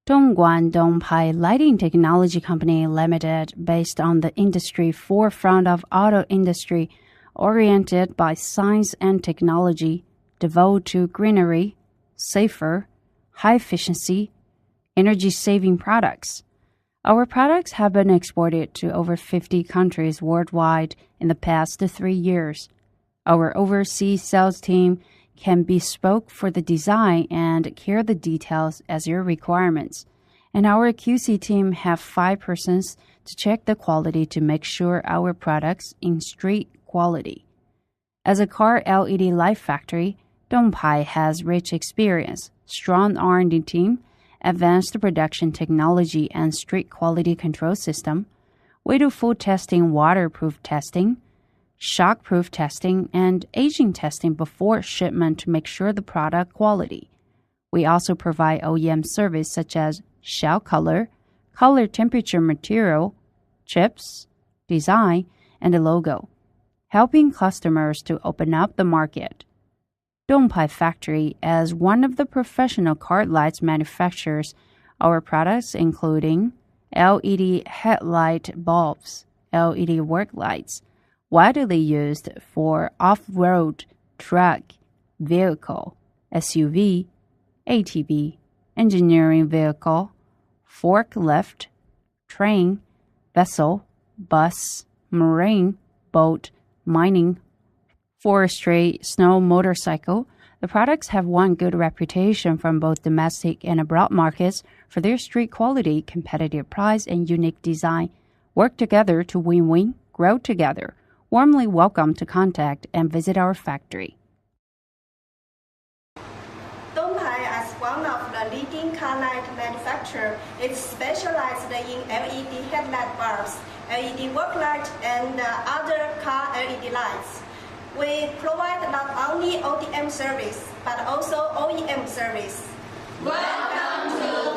Dongpai Lighting Technology Company Limited, based on the industry forefront of auto industry, oriented by science and technology, devoted to greenery, safer, high efficiency, energy-saving products. Our products have been exported to over 50 countries worldwide in the past 3 years. Our overseas sales team can bespoke for the design and care the details as your requirements. And our QC team have 5 persons to check the quality to make sure our products in street quality. As a car LED light factory, Dongpai has rich experience, strong R&D team, advanced production technology and street quality control system. We do full testing, waterproof testing, shockproof testing, and aging testing before shipment to make sure the product quality. We also provide OEM service such as shell color, color temperature material, chips, design, and the logo, helping customers to open up the market. Dongpai Factory, as one of the professional car lights manufacturers, our products including LED headlight bulbs, LED work lights, widely used for off-road, truck, vehicle, SUV, ATV, engineering vehicle, forklift, train, vessel, bus, marine, boat, mining, forestry, snow motorcycle. The products have won good reputation from both domestic and abroad markets for their street quality, competitive price, and unique design. Work together to win-win, grow together. Warmly welcome to contact and visit our factory. Dongpai, as one of the leading car light manufacturers, is specialized in LED headlight bulbs, LED work light, and other car LED lights. We provide not only ODM service, but also OEM service. Welcome to